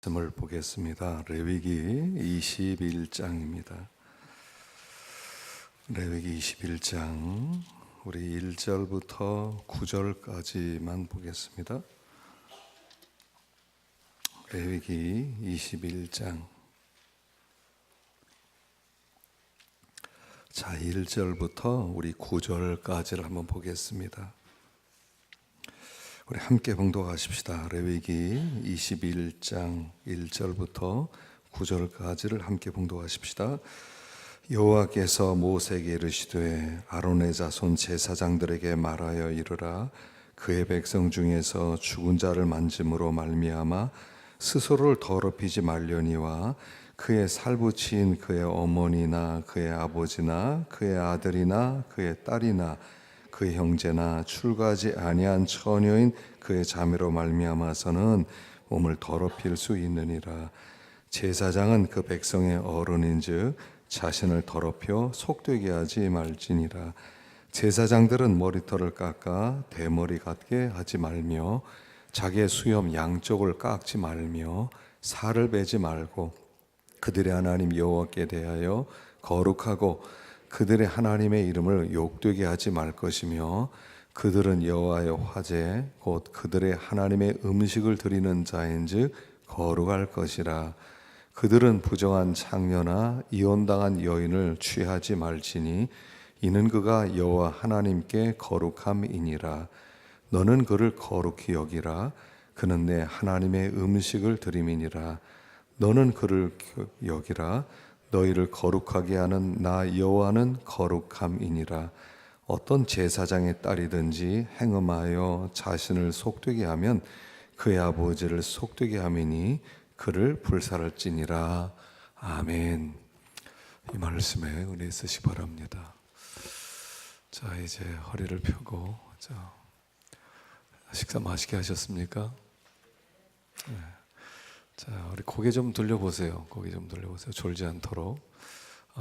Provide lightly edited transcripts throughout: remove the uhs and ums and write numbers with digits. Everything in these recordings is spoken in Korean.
말씀을 보겠습니다. 레위기 21장입니다. 레위기 21장 우리 1절부터 9절까지만 보겠습니다. 레위기 21장 자 1절부터 우리 9절까지를 한번 보겠습니다. 우리 함께 봉독하십시다. 레위기 21장 1절부터 9절까지를 함께 봉독하십시다. 여호와께서 모세에게 이르시되 아론의 자손 제사장들에게 말하여 이르라. 그의 백성 중에서 죽은 자를 만짐으로 말미암아 스스로를 더럽히지 말려니와 그의 살부치인 그의 어머니나 그의 아버지나 그의 아들이나 그의 딸이나 그의 형제나 출가하지 아니한 처녀인 그의 자매로 말미암아서는 몸을 더럽힐 수 있느니라. 제사장은 그 백성의 어른인즉 자신을 더럽혀 속되게 하지 말지니라. 제사장들은 머리털을 깎아 대머리 같게 하지 말며 자기의 수염 양쪽을 깎지 말며 살을 베지 말고 그들의 하나님 여호와께 대하여 거룩하고 그들의 하나님의 이름을 욕되게 하지 말 것이며 그들은 여호와의 화제 곧 그들의 하나님의 음식을 드리는 자인즉 거룩할 것이라. 그들은 부정한 창녀나 이혼당한 여인을 취하지 말지니 이는 그가 여호와 하나님께 거룩함이니라. 너는 그를 거룩히 여기라. 그는 내 하나님의 음식을 드림이니라. 너는 그를 여기라. 너희를 거룩하게 하는 나 여호와는 거룩함이니라. 어떤 제사장의 딸이든지 행음하여 자신을 속되게 하면 그의 아버지를 속되게 함이니 그를 불살할지니라. 아멘. 이 말씀에 은혜 있으시기 바랍니다. 자, 이제 허리를 펴고 식사 맛있게 하셨습니까? 네. 자, 우리 고개 좀 돌려보세요. 고개 좀 돌려보세요. 졸지 않도록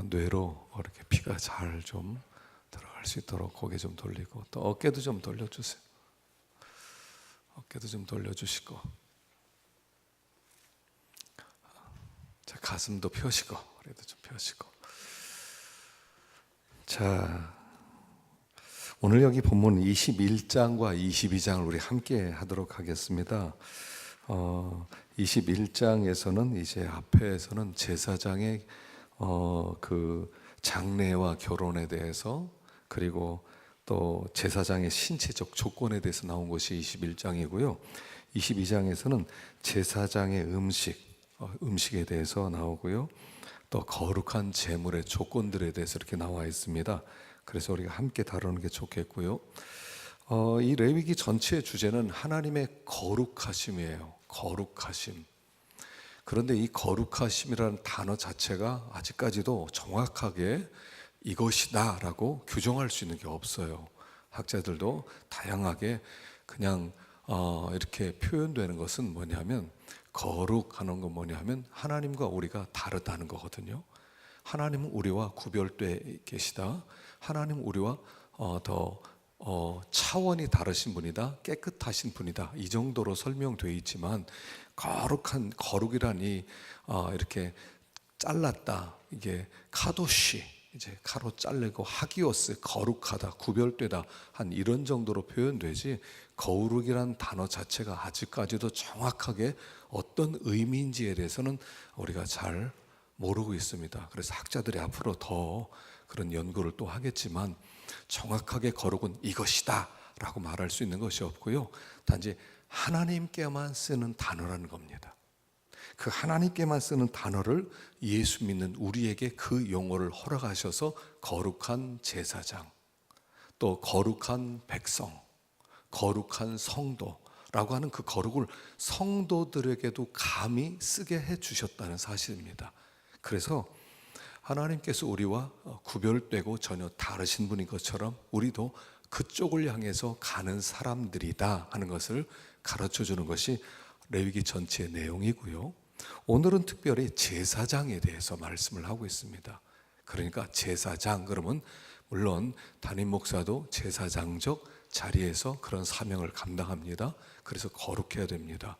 뇌로 이렇게 피가 잘 좀 들어갈 수 있도록 고개 좀 돌리고 또 어깨도 좀 돌려주세요. 어깨도 좀 돌려주시고 자, 가슴도 펴시고 허리도 좀 펴시고 자, 오늘 여기 본문 21장과 22장을 우리 함께 하도록 하겠습니다. 21장에서는 이제 앞에서는 제사장의 그 장례와 결혼에 대해서 그리고 또 제사장의 신체적 조건에 대해서 나온 것이 21장이고요. 22장에서는 제사장의 음식에 대해서 나오고요. 또 거룩한 제물의 조건들에 대해서 이렇게 나와 있습니다. 그래서 우리가 함께 다루는 게 좋겠고요. 이 레위기 전체의 주제는 하나님의 거룩하심이에요. 거룩하심. 그런데 이 거룩하심이라는 단어 자체가 아직까지도 정확하게 이것이다 라고 규정할 수 있는 게 없어요. 학자들도 다양하게 그냥 이렇게 표현되는 것은 뭐냐면 거룩하는 건 뭐냐면 하나님과 우리가 다르다는 거거든요. 하나님은 우리와 구별되어 계시다. 하나님은 우리와 더 차원이 다르신 분이다. 깨끗하신 분이다. 이 정도로 설명되어 있지만 거룩이라니 이렇게 잘랐다. 이게 카도시 이제 가로 잘리고 하기오스 거룩하다, 구별되다 한 이런 정도로 표현되지 거룩이란 단어 자체가 아직까지도 정확하게 어떤 의미인지에 대해서는 우리가 잘 모르고 있습니다. 그래서 학자들이 앞으로 더 그런 연구를 또 하겠지만 정확하게 거룩은 이것이다 라고 말할 수 있는 것이 없고요. 단지 하나님께만 쓰는 단어라는 겁니다. 그 하나님께만 쓰는 단어를 예수 믿는 우리에게 그 용어를 허락하셔서 거룩한 제사장, 또 거룩한 백성, 거룩한 성도라고 하는 그 거룩을 성도들에게도 감히 쓰게 해주셨다는 사실입니다. 그래서 하나님께서 우리와 구별되고 전혀 다르신 분인 것처럼 우리도 그쪽을 향해서 가는 사람들이다 하는 것을 가르쳐주는 것이 레위기 전체의 내용이고요. 오늘은 특별히 제사장에 대해서 말씀을 하고 있습니다. 그러니까 제사장 그러면 물론 담임 목사도 제사장적 자리에서 그런 사명을 감당합니다. 그래서 거룩해야 됩니다.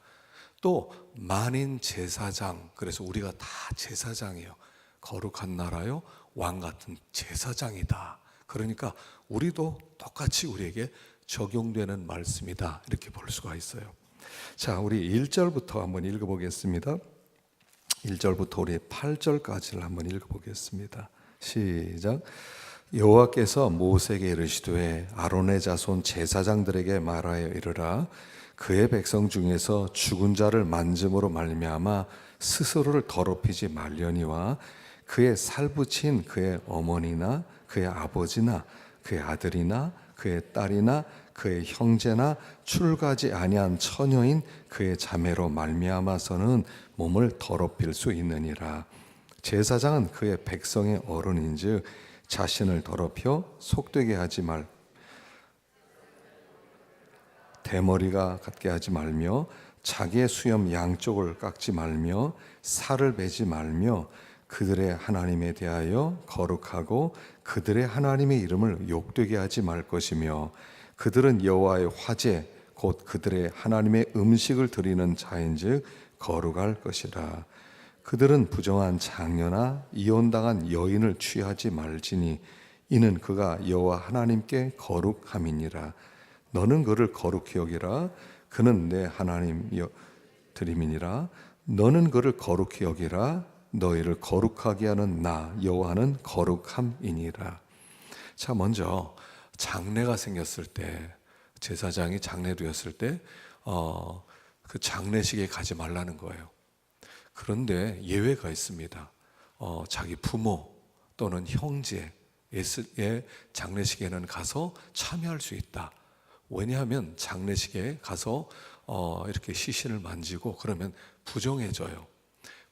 또 만인 제사장, 그래서 우리가 다 제사장이에요. 거룩한 나라요 왕 같은 제사장이다. 그러니까 우리도 똑같이 우리에게 적용되는 말씀이다, 이렇게 볼 수가 있어요. 자, 우리 1절부터 한번 읽어보겠습니다. 1절부터 우리 8절까지를 한번 읽어보겠습니다. 시작. 여호와께서 모세에게 이르시되 아론의 자손 제사장들에게 말하여 이르라. 그의 백성 중에서 죽은 자를 만짐으로 말미암아 스스로를 더럽히지 말려니와 그의 살붙인 그의 어머니나 그의 아버지나 그의 아들이나 그의 딸이나 그의 형제나 출가지 아니한 처녀인 그의 자매로 말미암아서는 몸을 더럽힐 수 있느니라. 제사장은 그의 백성의 어른인즉 자신을 더럽혀 속되게 하지 말, 대머리가 같게 하지 말며 자기의 수염 양쪽을 깎지 말며 살을 베지 말며 그들의 하나님에 대하여 거룩하고 그들의 하나님의 이름을 욕되게 하지 말 것이며 그들은 여호와의 화제 곧 그들의 하나님의 음식을 드리는 자인즉 거룩할 것이라. 그들은 부정한 장녀나 이혼당한 여인을 취하지 말지니 이는 그가 여호와 하나님께 거룩함이니라. 너는 그를 거룩히 여기라. 그는 내 하나님 드림이니라. 너는 그를 거룩히 여기라. 너희를 거룩하게 하는 나 여호와는 거룩함이니라. 자, 먼저 장례가 생겼을 때, 제사장이 장례되었을 때 그 장례식에 가지 말라는 거예요. 그런데 예외가 있습니다. 자기 부모 또는 형제의 장례식에는 가서 참여할 수 있다. 왜냐하면 장례식에 가서 이렇게 시신을 만지고 그러면 부정해져요.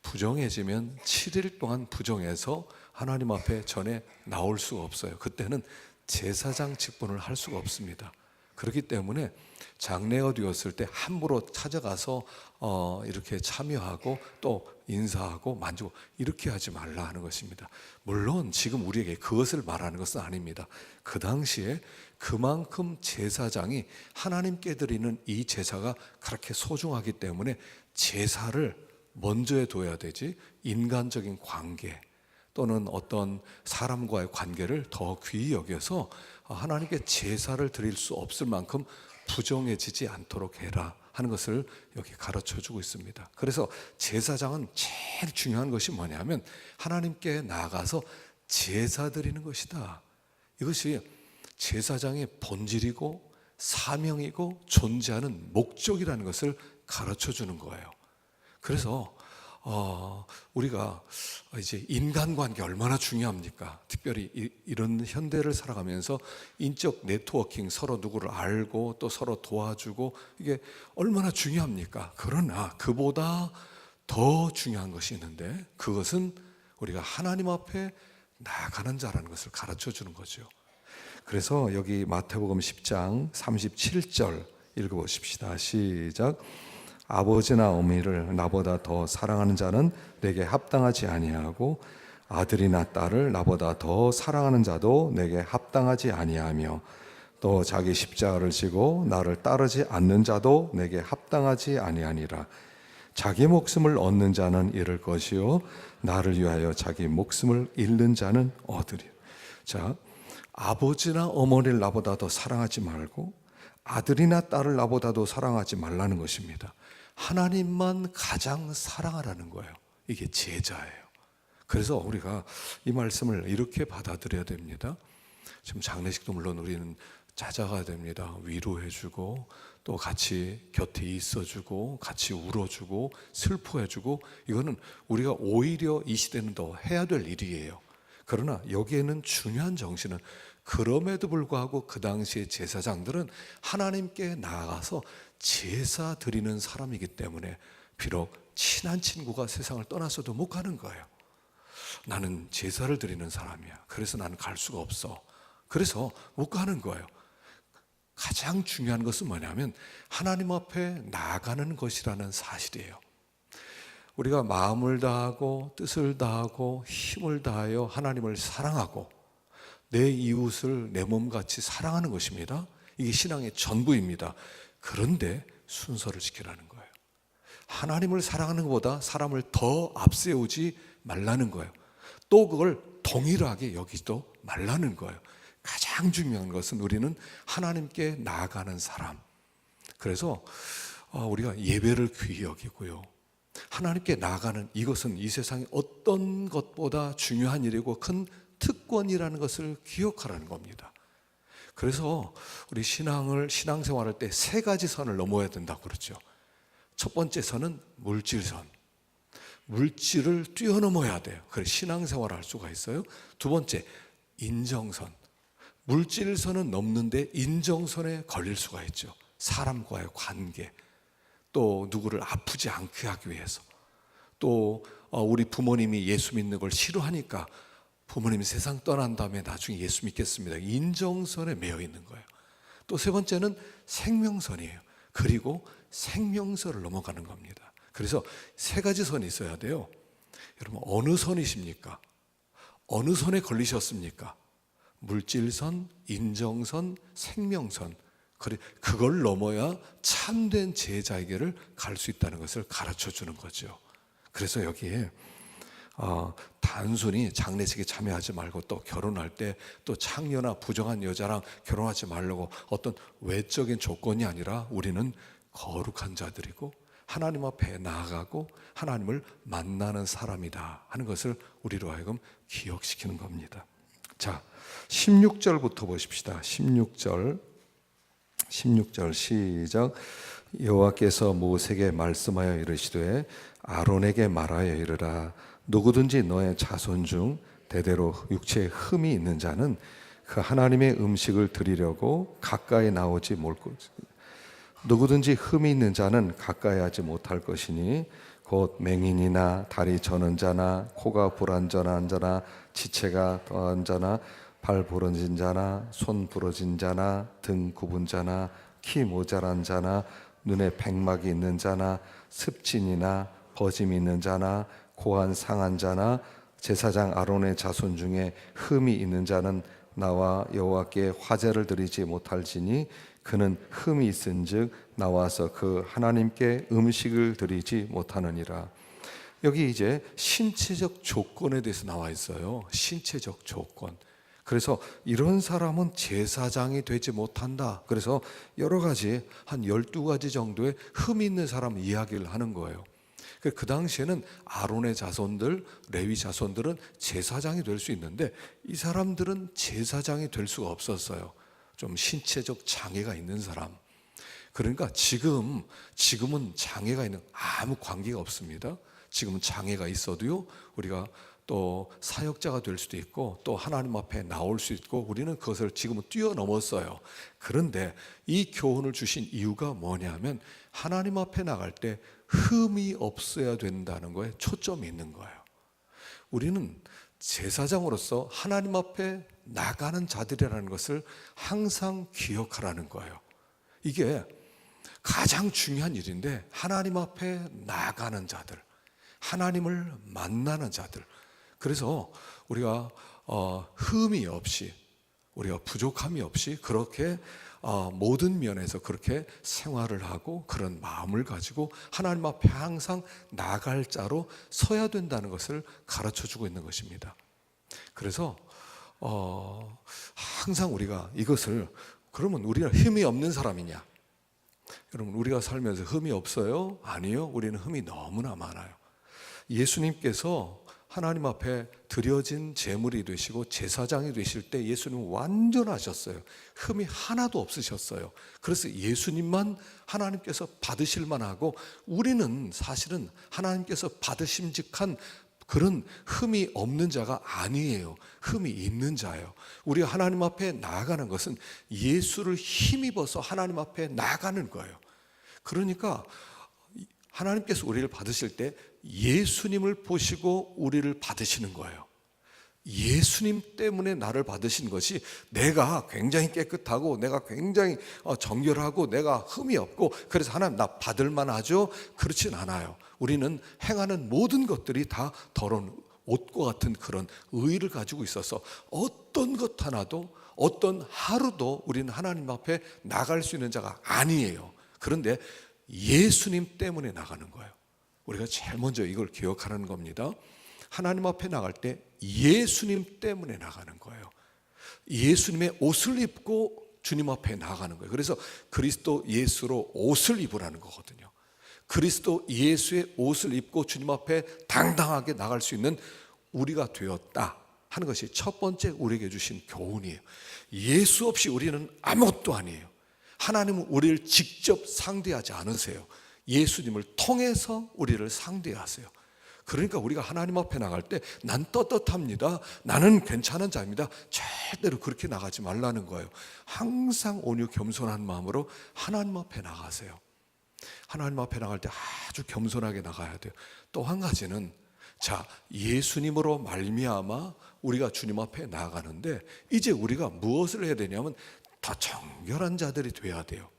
부정해지면 7일 동안 부정해서 하나님 앞에 전에 나올 수가 없어요. 그때는 제사장 직분을 할 수가 없습니다. 그렇기 때문에 장례가 되었을 때 함부로 찾아가서 이렇게 참여하고 또 인사하고 만지고 이렇게 하지 말라 하는 것입니다. 물론 지금 우리에게 그것을 말하는 것은 아닙니다. 그 당시에 그만큼 제사장이 하나님께 드리는 이 제사가 그렇게 소중하기 때문에 제사를 먼저에 둬야 되지 인간적인 관계 또는 어떤 사람과의 관계를 더 귀히 여겨서 하나님께 제사를 드릴 수 없을 만큼 부정해지지 않도록 해라 하는 것을 여기 가르쳐주고 있습니다. 그래서 제사장은 제일 중요한 것이 뭐냐면 하나님께 나아가서 제사 드리는 것이다. 이것이 제사장의 본질이고 사명이고 존재하는 목적이라는 것을 가르쳐주는 거예요. 그래서 우리가 이제 인간관계 얼마나 중요합니까? 특별히 이런 현대를 살아가면서 인적 네트워킹, 서로 누구를 알고 또 서로 도와주고 이게 얼마나 중요합니까? 그러나 그보다 더 중요한 것이 있는데 그것은 우리가 하나님 앞에 나아가는 자라는 것을 가르쳐 주는 거죠. 그래서 여기 마태복음 10장 37절 읽어보십시다. 시작. 아버지나 어머니를 나보다 더 사랑하는 자는 내게 합당하지 아니하고 아들이나 딸을 나보다 더 사랑하는 자도 내게 합당하지 아니하며 또 자기 십자가를 지고 나를 따르지 않는 자도 내게 합당하지 아니하니라. 자기 목숨을 얻는 자는 잃을 것이요 나를 위하여 자기 목숨을 잃는 자는 얻으리라. 자, 아버지나 어머니를 나보다 더 사랑하지 말고 아들이나 딸을 나보다도 사랑하지 말라는 것입니다. 하나님만 가장 사랑하라는 거예요. 이게 제자예요. 그래서 우리가 이 말씀을 이렇게 받아들여야 됩니다. 지금 장례식도 물론 우리는 찾아가야 됩니다. 위로해주고 또 같이 곁에 있어주고 같이 울어주고 슬퍼해주고 이거는 우리가 오히려 이 시대는 더 해야 될 일이에요. 그러나 여기에는 중요한 정신은 그럼에도 불구하고 그 당시의 제사장들은 하나님께 나아가서 제사 드리는 사람이기 때문에 비록 친한 친구가 세상을 떠났어도 못 가는 거예요. 나는 제사를 드리는 사람이야. 그래서 나는 갈 수가 없어. 그래서 못 가는 거예요. 가장 중요한 것은 뭐냐면 하나님 앞에 나아가는 것이라는 사실이에요. 우리가 마음을 다하고 뜻을 다하고 힘을 다하여 하나님을 사랑하고 내 이웃을 내 몸같이 사랑하는 것입니다. 이게 신앙의 전부입니다. 그런데 순서를 지키라는 거예요. 하나님을 사랑하는 것보다 사람을 더 앞세우지 말라는 거예요. 또 그걸 동일하게 여기지도 말라는 거예요. 가장 중요한 것은 우리는 하나님께 나아가는 사람. 그래서 우리가 예배를 귀히 여기고요, 하나님께 나아가는 이것은 이 세상의 어떤 것보다 중요한 일이고 큰 특권이라는 것을 기억하라는 겁니다. 그래서 우리 신앙생활할 때 세 가지 선을 넘어야 된다고 그러죠. 첫 번째 선은 물질선. 물질을 뛰어넘어야 돼요. 그래서 신앙생활을 할 수가 있어요. 두 번째, 인정선. 물질선은 넘는데 인정선에 걸릴 수가 있죠. 사람과의 관계, 또 누구를 아프지 않게 하기 위해서, 또 우리 부모님이 예수 믿는 걸 싫어하니까 부모님이 세상 떠난 다음에 나중에 예수 믿겠습니다, 인정선에 매여 있는 거예요. 또 세 번째는 생명선이에요. 그리고 생명선을 넘어가는 겁니다. 그래서 세 가지 선이 있어야 돼요. 여러분, 어느 선이십니까? 어느 선에 걸리셨습니까? 물질선, 인정선, 생명선. 그걸 넘어야 참된 제자에게를 갈 수 있다는 것을 가르쳐 주는 거죠. 그래서 여기에 단순히 장례식에 참여하지 말고, 또 결혼할 때 또 창녀나 부정한 여자랑 결혼하지 말라고 어떤 외적인 조건이 아니라 우리는 거룩한 자들이고 하나님 앞에 나아가고 하나님을 만나는 사람이다 하는 것을 우리로 하여금 기억시키는 겁니다. 자, 16절부터 보십시다. 16절 시작. 여호와께서 모세에게 말씀하여 이르시되 아론에게 말하여 이르라. 누구든지 너의 자손 중 대대로 육체에 흠이 있는 자는 그 하나님의 음식을 드리려고 가까이 나오지 말 것이니, 누구든지 흠이 있는 자는 가까이 하지 못할 것이니 곧 맹인이나 다리 저는 자나 코가 불완전한 자나 지체가 더한 자나 발 부러진 자나 손 부러진 자나 등 굽은 자나 키 모자란 자나 눈에 백막이 있는 자나 습진이나 버짐이 있는 자나 고안 상한 자나 제사장 아론의 자손 중에 흠이 있는 자는 나와 여호와께 화제를 드리지 못할지니 그는 흠이 있은즉 나와서 그 하나님께 음식을 드리지 못하느니라. 여기 이제 신체적 조건에 대해서 나와 있어요. 신체적 조건. 그래서 이런 사람은 제사장이 되지 못한다. 그래서 여러 가지 한 12가지 정도의 흠이 있는 사람 이야기를 하는 거예요. 그 당시에는 아론의 자손들, 레위 자손들은 제사장이 될 수 있는데 이 사람들은 제사장이 될 수가 없었어요. 좀 신체적 장애가 있는 사람. 그러니까 지금은 장애가 있는 아무 관계가 없습니다. 지금은 장애가 있어도요, 우리가 또 사역자가 될 수도 있고 또 하나님 앞에 나올 수 있고 우리는 그것을 지금은 뛰어넘었어요. 그런데 이 교훈을 주신 이유가 뭐냐면 하나님 앞에 나갈 때 흠이 없어야 된다는 거에 초점이 있는 거예요. 우리는 제사장으로서 하나님 앞에 나가는 자들이라는 것을 항상 기억하라는 거예요. 이게 가장 중요한 일인데, 하나님 앞에 나가는 자들, 하나님을 만나는 자들. 그래서 우리가 흠이 없이, 우리가 부족함이 없이 그렇게 모든 면에서 그렇게 생활을 하고 그런 마음을 가지고 하나님 앞에 항상 나갈 자로 서야 된다는 것을 가르쳐주고 있는 것입니다. 그래서 항상 우리가 이것을, 그러면 우리가 흠이 없는 사람이냐? 여러분, 우리가 살면서 흠이 없어요? 아니요. 우리는 흠이 너무나 많아요. 예수님께서 하나님 앞에 드려진 제물이 되시고 제사장이 되실 때 예수님은 완전하셨어요. 흠이 하나도 없으셨어요. 그래서 예수님만 하나님께서 받으실 만하고, 우리는 사실은 하나님께서 받으심직한 그런 흠이 없는 자가 아니에요. 흠이 있는 자예요. 우리가 하나님 앞에 나아가는 것은 예수를 힘입어서 하나님 앞에 나아가는 거예요. 그러니까 하나님께서 우리를 받으실 때 예수님을 보시고 우리를 받으시는 거예요. 예수님 때문에 나를 받으신 것이 내가 굉장히 깨끗하고 내가 굉장히 정결하고 내가 흠이 없고 그래서 하나님 나 받을 만하죠? 그렇진 않아요. 우리는 행하는 모든 것들이 다 더러운 옷과 같은 그런 의의를 가지고 있어서 어떤 것 하나도, 어떤 하루도 우리는 하나님 앞에 나갈 수 있는 자가 아니에요. 그런데 예수님 때문에 나가는 거예요. 우리가 제일 먼저 이걸 기억하는 겁니다. 하나님 앞에 나갈 때 예수님 때문에 나가는 거예요. 예수님의 옷을 입고 주님 앞에 나가는 거예요. 그래서 그리스도 예수로 옷을 입으라는 거거든요. 그리스도 예수의 옷을 입고 주님 앞에 당당하게 나갈 수 있는 우리가 되었다 하는 것이 첫 번째 우리에게 주신 교훈이에요. 예수 없이 우리는 아무것도 아니에요. 하나님은 우리를 직접 상대하지 않으세요. 예수님을 통해서 우리를 상대하세요. 그러니까 우리가 하나님 앞에 나갈 때 난 떳떳합니다, 나는 괜찮은 자입니다, 절대로 그렇게 나가지 말라는 거예요. 항상 온유 겸손한 마음으로 하나님 앞에 나가세요. 하나님 앞에 나갈 때 아주 겸손하게 나가야 돼요. 또 한 가지는, 자, 예수님으로 말미암아 우리가 주님 앞에 나아가는데 이제 우리가 무엇을 해야 되냐면 더 정결한 자들이 돼야 돼요.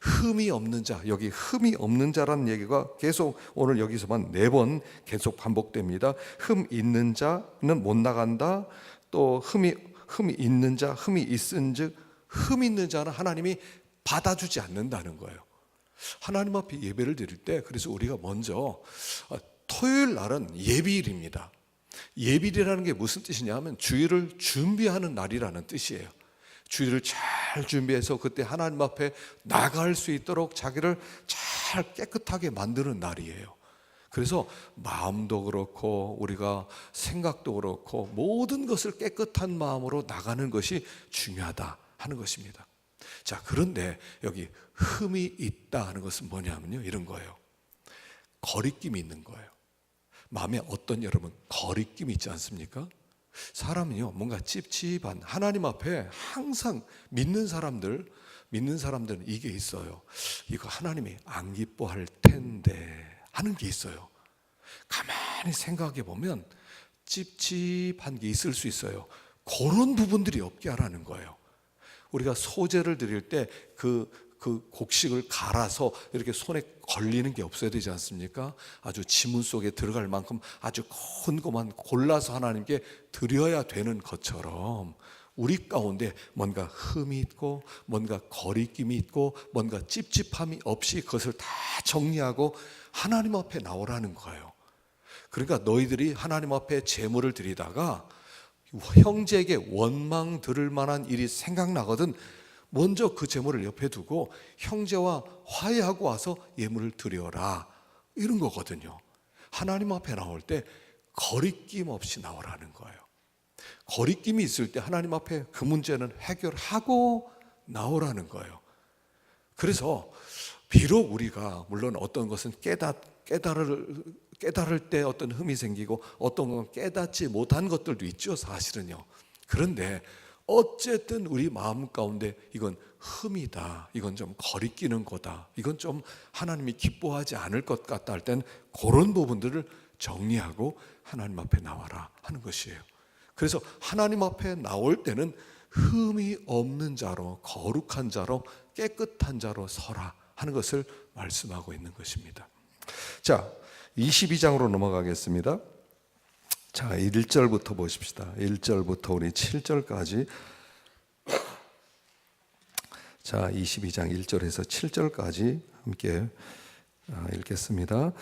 흠이 없는 자, 여기 흠이 없는 자라는 얘기가 계속 오늘 여기서만 4번 계속 반복됩니다. 흠 있는 자는 못 나간다. 또 흠이 있는 자, 흠이 있은즉 흠 있는 자는 하나님이 받아주지 않는다는 거예요. 하나님 앞에 예배를 드릴 때, 그래서 우리가 먼저 토요일 날은 예비일입니다. 예비일이라는 게 무슨 뜻이냐 하면 주일을 준비하는 날이라는 뜻이에요. 주일을 잘 준비해서 그때 하나님 앞에 나갈 수 있도록 자기를 잘 깨끗하게 만드는 날이에요. 그래서 마음도 그렇고 우리가 생각도 그렇고 모든 것을 깨끗한 마음으로 나가는 것이 중요하다 하는 것입니다. 자, 그런데 여기 흠이 있다 하는 것은 뭐냐면요, 이런 거예요. 거리낌이 있는 거예요. 마음에 어떤, 여러분, 거리낌이 있지 않습니까? 사람은요, 뭔가 찝찝한, 하나님 앞에 항상 믿는 사람들은 이게 있어요. 이거 하나님이 안 기뻐할 텐데 하는 게 있어요. 가만히 생각해 보면 찝찝한 게 있을 수 있어요. 그런 부분들이 없게 하라는 거예요. 우리가 소제를 드릴 때 그 곡식을 갈아서 이렇게 손에 걸리는 게 없어야 되지 않습니까? 아주 지문 속에 들어갈 만큼 아주 큰 것만 골라서 하나님께 드려야 되는 것처럼 우리 가운데 뭔가 흠이 있고 뭔가 거리낌이 있고 뭔가 찝찝함이 없이 그것을 다 정리하고 하나님 앞에 나오라는 거예요. 그러니까 너희들이 하나님 앞에 제물을 드리다가 형제에게 원망 들을 만한 일이 생각나거든 먼저 그 제물을 옆에 두고 형제와 화해하고 와서 예물을 드려라, 이런 거거든요. 하나님 앞에 나올 때 거리낌 없이 나오라는 거예요. 거리낌이 있을 때 하나님 앞에 그 문제는 해결하고 나오라는 거예요. 그래서 비록 우리가 물론 어떤 것은 깨달을 때 어떤 흠이 생기고 어떤 건 깨닫지 못한 것들도 있죠, 사실은요. 그런데 어쨌든 우리 마음 가운데 이건 흠이다, 이건 좀 거리끼는 거다, 이건 좀 하나님이 기뻐하지 않을 것 같다 할 땐 그런 부분들을 정리하고 하나님 앞에 나와라 하는 것이에요. 그래서 하나님 앞에 나올 때는 흠이 없는 자로, 거룩한 자로, 깨끗한 자로 서라 하는 것을 말씀하고 있는 것입니다. 자, 22장으로 넘어가겠습니다. 자, 1절부터 보십시다. 1절부터 우리 7절까지. 자, 22장 1절에서 7절까지 함께 읽겠습니다.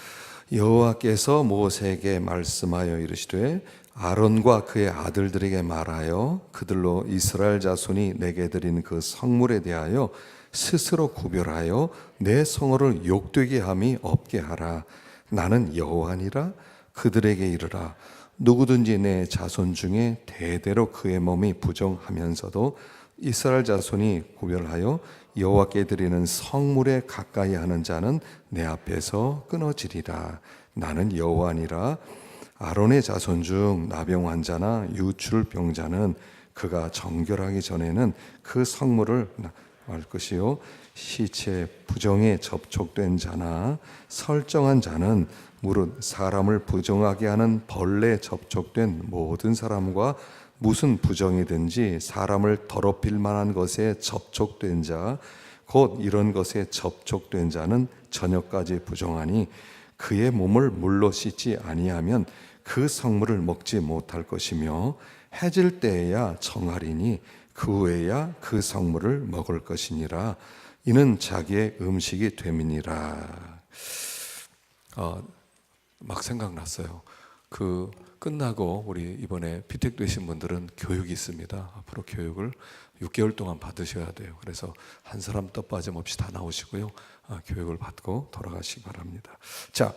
여호와께서 모세에게 말씀하여 이르시되 아론과 그의 아들들에게 말하여 그들로 이스라엘 자손이 내게 드린 그 성물에 대하여 스스로 구별하여 내 성호를 욕되게 함이 없게 하라. 나는 여호와니라. 그들에게 이르라. 누구든지 내 자손 중에 대대로 그의 몸이 부정하면서도 이스라엘 자손이 구별하여 여호와께 드리는 성물에 가까이 하는 자는 내 앞에서 끊어지리라. 나는 여호와니라. 아론의 자손 중 나병 환자나 유출병자는 그가 정결하기 전에는 그 성물을 할 것이요, 시체 부정에 접촉된 자나 설정한 자는 무릇 사람을 부정하게 하는 벌레에 접촉된 모든 사람과 무슨 부정이든지 사람을 더럽힐 만한 것에 접촉된 자, 곧 이런 것에 접촉된 자는 저녁까지 부정하니 그의 몸을 물로 씻지 아니하면 그 성물을 먹지 못할 것이며 해질 때에야 정하리니 그 후에야 그 성물을 먹을 것이니라. 이는 자기의 음식이 됨이니라. 막 생각났어요. 그 끝나고 우리 이번에 피택 되신 분들은 교육이 있습니다. 앞으로 교육을 6개월 동안 받으셔야 돼요. 그래서 한 사람 또 빠짐없이 다 나오시고요. 교육을 받고 돌아가시기 바랍니다. 자,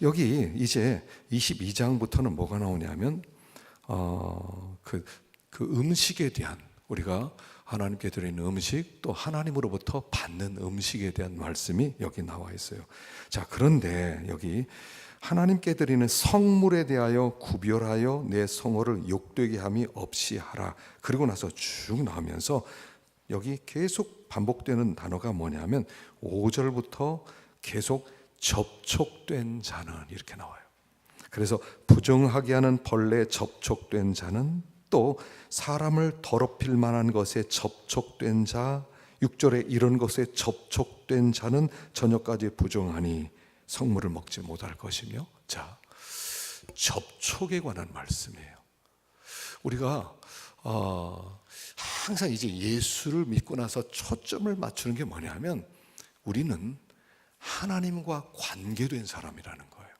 여기 이제 22장부터는 뭐가 나오냐면 그 음식에 대한, 우리가 하나님께 드리는 음식, 또 하나님으로부터 받는 음식에 대한 말씀이 여기 나와 있어요. 자, 그런데 여기 하나님께 드리는 성물에 대하여 구별하여 내 성호를 욕되게 함이 없이 하라. 그리고 나서 쭉 나오면서 여기 계속 반복되는 단어가 뭐냐면 5절부터 계속 접촉된 자는 이렇게 나와요. 그래서 부정하게 하는 벌레에 접촉된 자는, 또 사람을 더럽힐 만한 것에 접촉된 자, 6절에 이런 것에 접촉된 자는 저녁까지 부정하니 성물을 먹지 못할 것이며. 자, 접촉에 관한 말씀이에요. 우리가 항상 이제 예수를 믿고 나서 초점을 맞추는 게 뭐냐면 우리는 하나님과 관계된 사람이라는 거예요.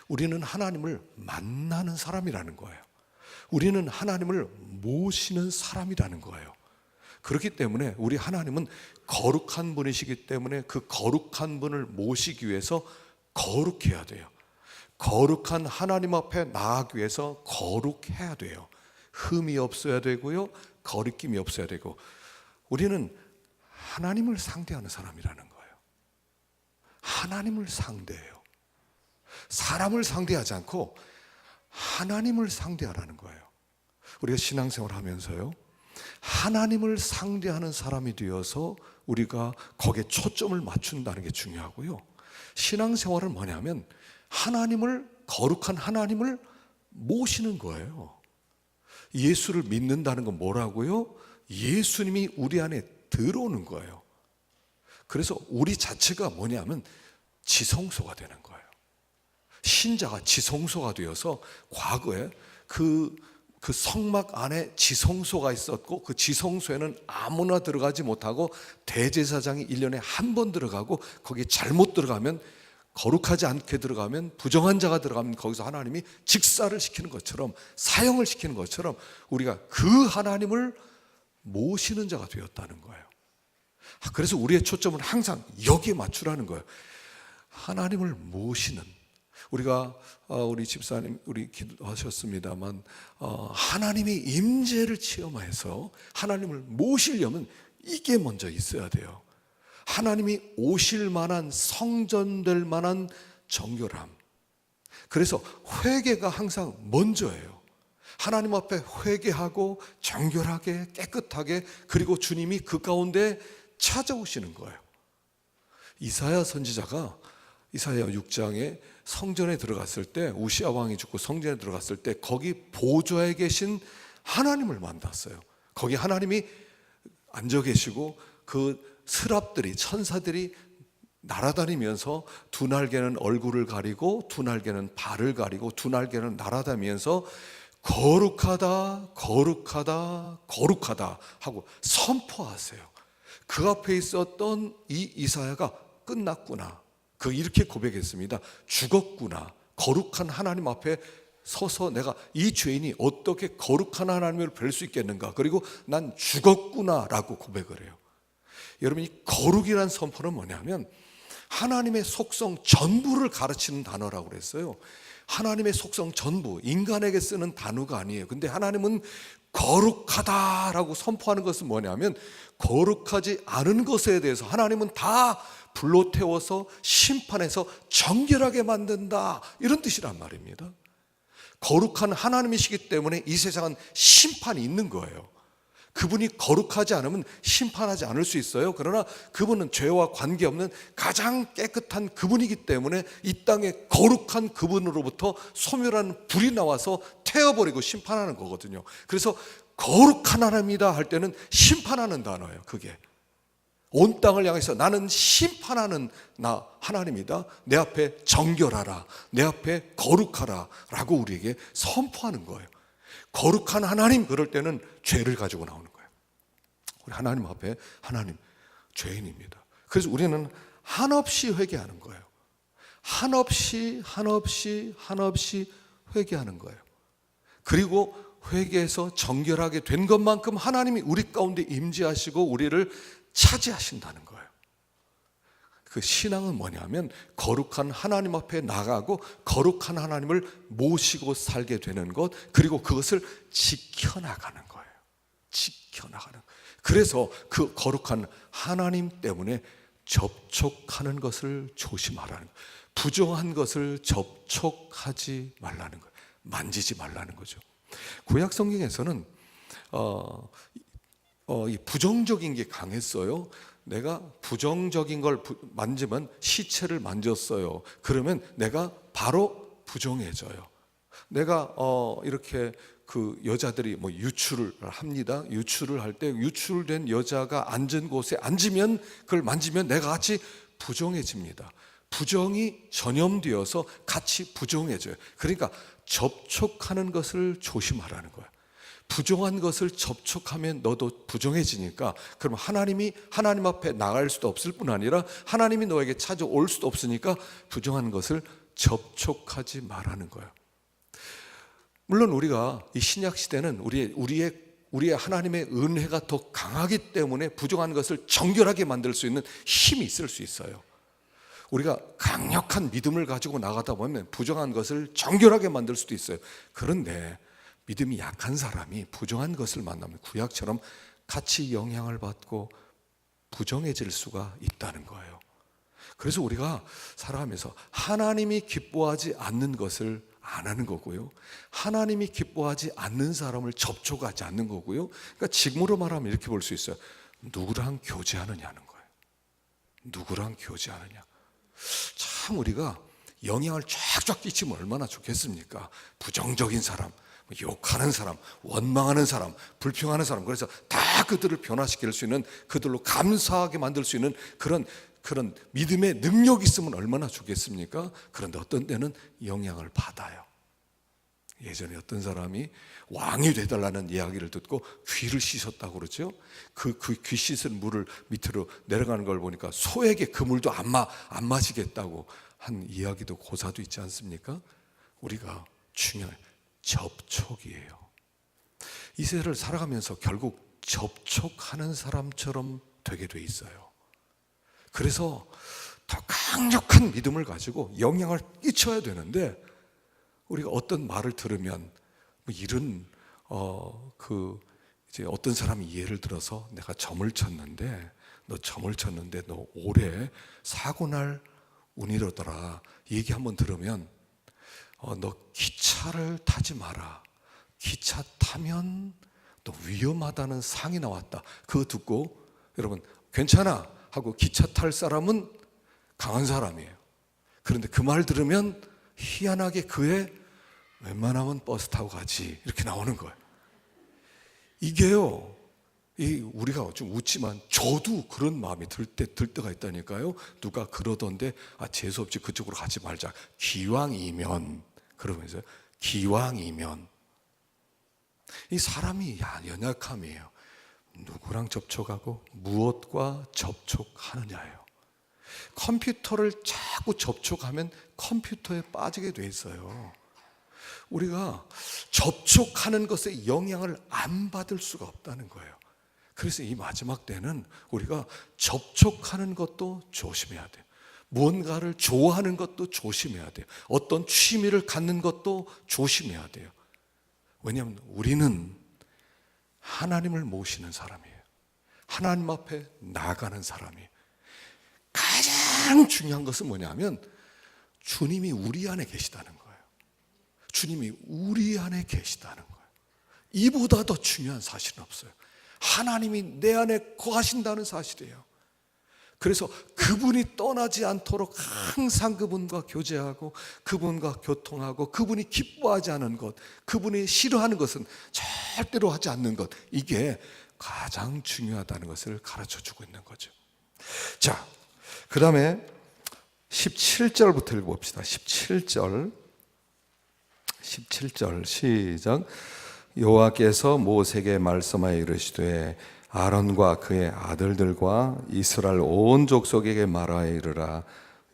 우리는 하나님을 만나는 사람이라는 거예요. 우리는 하나님을 모시는 사람이라는 거예요. 그렇기 때문에 우리 하나님은 거룩한 분이시기 때문에 그 거룩한 분을 모시기 위해서 거룩해야 돼요. 거룩한 하나님 앞에 나아가기 위해서 거룩해야 돼요. 흠이 없어야 되고요, 거리낌이 없어야 되고. 우리는 하나님을 상대하는 사람이라는 거예요. 하나님을 상대해요. 사람을 상대하지 않고 하나님을 상대하라는 거예요. 우리가 신앙생활 하면서요, 하나님을 상대하는 사람이 되어서 우리가 거기에 초점을 맞춘다는 게 중요하고요. 신앙생활은 뭐냐면 하나님을, 거룩한 하나님을 모시는 거예요. 예수를 믿는다는 건 뭐라고요? 예수님이 우리 안에 들어오는 거예요. 그래서 우리 자체가 뭐냐면 지성소가 되는 거예요. 신자가 지성소가 되어서 과거에 그 성막 안에 지성소가 있었고, 그 지성소에는 아무나 들어가지 못하고 대제사장이 1년에 한 번 들어가고, 거기 잘못 들어가면, 거룩하지 않게 들어가면, 부정한 자가 들어가면 거기서 하나님이 직사를 시키는 것처럼, 사형을 시키는 것처럼 우리가 그 하나님을 모시는 자가 되었다는 거예요. 그래서 우리의 초점은 항상 여기에 맞추라는 거예요. 하나님을 모시는, 우리가 우리 집사님 우리 기도하셨습니다만 하나님의 임재를 체험해서 하나님을 모시려면 이게 먼저 있어야 돼요. 하나님이 오실 만한, 성전될 만한 정결함. 그래서 회개가 항상 먼저예요. 하나님 앞에 회개하고 정결하게 깨끗하게, 그리고 주님이 그 가운데 찾아오시는 거예요. 이사야 선지자가 이사야 6장에 성전에 들어갔을 때, 우시아 왕이 죽고 성전에 들어갔을 때 거기 보좌에 계신 하나님을 만났어요. 거기 하나님이 앉아 계시고 그 스랍들이, 천사들이 날아다니면서 두 날개는 얼굴을 가리고 두 날개는 발을 가리고 두 날개는 날아다니면서 거룩하다, 거룩하다, 거룩하다 하고 선포하세요. 그 앞에 있었던 이 이사야가 끝났구나, 이렇게 고백했습니다. 죽었구나. 거룩한 하나님 앞에 서서 내가 이 죄인이 어떻게 거룩한 하나님을 뵐 수 있겠는가, 그리고 난 죽었구나 라고 고백을 해요. 여러분, 이 거룩이라는 선포는 뭐냐면 하나님의 속성 전부를 가르치는 단어라고 그랬어요. 하나님의 속성 전부, 인간에게 쓰는 단어가 아니에요. 근데 하나님은 거룩하다라고 선포하는 것은 뭐냐면 거룩하지 않은 것에 대해서 하나님은 다 불로 태워서 심판해서 정결하게 만든다, 이런 뜻이란 말입니다. 거룩한 하나님이시기 때문에 이 세상은 심판이 있는 거예요. 그분이 거룩하지 않으면 심판하지 않을 수 있어요. 그러나 그분은 죄와 관계없는 가장 깨끗한 그분이기 때문에 이 땅에 거룩한 그분으로부터 소멸한 불이 나와서 태워버리고 심판하는 거거든요. 그래서 거룩한 하나님이다 할 때는 심판하는 단어예요. 그게 온 땅을 향해서 나는 심판하는 나 하나님이다, 내 앞에 정결하라, 내 앞에 거룩하라 라고 우리에게 선포하는 거예요. 거룩한 하나님, 그럴 때는 죄를 가지고 나오는 거예요. 우리 하나님 앞에, 하나님 죄인입니다. 그래서 우리는 한없이 회개하는 거예요. 한없이 회개하는 거예요. 그리고 회개해서 정결하게 된 것만큼 하나님이 우리 가운데 임재하시고 우리를 차지하신다는 거예요. 그 신앙은 뭐냐면 거룩한 하나님 앞에 나가고 거룩한 하나님을 모시고 살게 되는 것, 그리고 그것을 지켜나가는 거예요. 지켜나가는. 그래서 그 거룩한 하나님 때문에 접촉하는 것을 조심하라는 거예요. 부정한 것을 접촉하지 말라는 거예요. 만지지 말라는 거죠. 구약 성경에서는 이 부정적인 게 강했어요. 내가 부정적인 걸 만지면, 시체를 만졌어요. 그러면 내가 바로 부정해져요. 내가 이렇게 그 여자들이 뭐 유출을 합니다. 유출을 할 때 유출된 여자가 앉은 곳에 앉으면, 그걸 만지면 내가 같이 부정해집니다. 부정이 전염되어서 같이 부정해져요. 그러니까 접촉하는 것을 조심하라는 거예요. 부정한 것을 접촉하면 너도 부정해지니까, 그럼 하나님 앞에 나갈 수도 없을 뿐 아니라 하나님이 너에게 찾아올 수도 없으니까 부정한 것을 접촉하지 말라는 거예요. 물론 우리가 이 신약 시대는 우리의 하나님의 은혜가 더 강하기 때문에 부정한 것을 정결하게 만들 수 있는 힘이 있을 수 있어요. 우리가 강력한 믿음을 가지고 나가다 보면 부정한 것을 정결하게 만들 수도 있어요. 그런데 믿음이 약한 사람이 부정한 것을 만나면 구약처럼 같이 영향을 받고 부정해질 수가 있다는 거예요. 그래서 우리가 살아가면서 하나님이 기뻐하지 않는 것을 안 하는 거고요, 하나님이 기뻐하지 않는 사람을 접촉하지 않는 거고요. 그러니까 지금으로 말하면 이렇게 볼 수 있어요. 누구랑 교제하느냐는 거예요. 누구랑 교제하느냐. 참 우리가 영향을 쫙쫙 끼치면 얼마나 좋겠습니까? 부정적인 사람, 욕하는 사람, 원망하는 사람, 불평하는 사람, 그래서 다 그들을 변화시킬 수 있는, 그들로 감사하게 만들 수 있는 그런 믿음의 능력이 있으면 얼마나 좋겠습니까? 그런데 어떤 때는 영향을 받아요. 예전에 어떤 사람이 왕이 되달라는 이야기를 듣고 귀를 씻었다고 그러죠. 그 귀 씻은 물을 밑으로 내려가는 걸 보니까 소에게 그 물도 안 마시겠다고 한 이야기도 고사도 있지 않습니까? 우리가 중요한 접촉이에요. 이 세대를 살아가면서 결국 접촉하는 사람처럼 되게 돼 있어요. 그래서 더 강력한 믿음을 가지고 영향을 끼쳐야 되는데, 우리가 어떤 말을 들으면 이런 이제 어떤 사람이 예를 들어서 내가 점을 쳤는데 너 올해 사고 날 운이로더라, 얘기 한번 들으면 너 기차를 타지 마라. 기차 타면 너 위험하다는 상이 나왔다. 그거 듣고 여러분 괜찮아 하고 기차 탈 사람은 강한 사람이에요. 그런데 그 말 들으면 희한하게 그의 웬만하면 버스 타고 가지 이렇게 나오는 거예요. 이게요, 우리가 좀 웃지만 저도 그런 마음이 들 때가 있다니까요. 누가 그러던데 재수없지 그쪽으로 가지 말자, 기왕이면, 그러면서 기왕이면. 이 사람이 연약함이에요. 누구랑 접촉하고 무엇과 접촉하느냐예요. 컴퓨터를 자꾸 접촉하면 컴퓨터에 빠지게 돼 있어요. 우리가 접촉하는 것에 영향을 안 받을 수가 없다는 거예요. 그래서 이 마지막 때는 우리가 접촉하는 것도 조심해야 돼요. 무언가를 좋아하는 것도 조심해야 돼요. 어떤 취미를 갖는 것도 조심해야 돼요. 왜냐하면 우리는 하나님을 모시는 사람이에요. 하나님 앞에 나가는 사람이에요. 가장 중요한 것은 뭐냐면 주님이 우리 안에 계시다는 거예요. 주님이 우리 안에 계시다는 거예요. 이보다 더 중요한 사실은 없어요. 하나님이 내 안에 거하신다는 사실이에요. 그래서 그분이 떠나지 않도록 항상 그분과 교제하고 그분과 교통하고, 그분이 기뻐하지 않은 것, 그분이 싫어하는 것은 절대로 하지 않는 것, 이게 가장 중요하다는 것을 가르쳐주고 있는 거죠. 자, 그 다음에 17절부터 읽어봅시다. 17절 시작. 여호와께서 모세에게 말씀하여 이르시되 아론과 그의 아들들과 이스라엘 온 족속에게 말하여 이르라.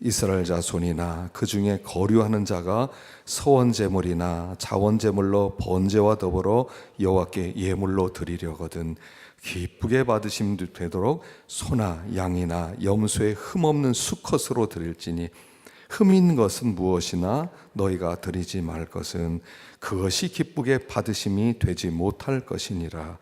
이스라엘 자손이나 그 중에 거류하는 자가 서원 제물이나 자원 제물로 번제와 더불어 여호와께 예물로 드리려거든 기쁘게 받으심 되도록 소나 양이나 염소의 흠없는 수컷으로 드릴지니 흠 있는 것은 무엇이나 너희가 드리지 말 것은 그것이 기쁘게 받으심이 되지 못할 것이니라.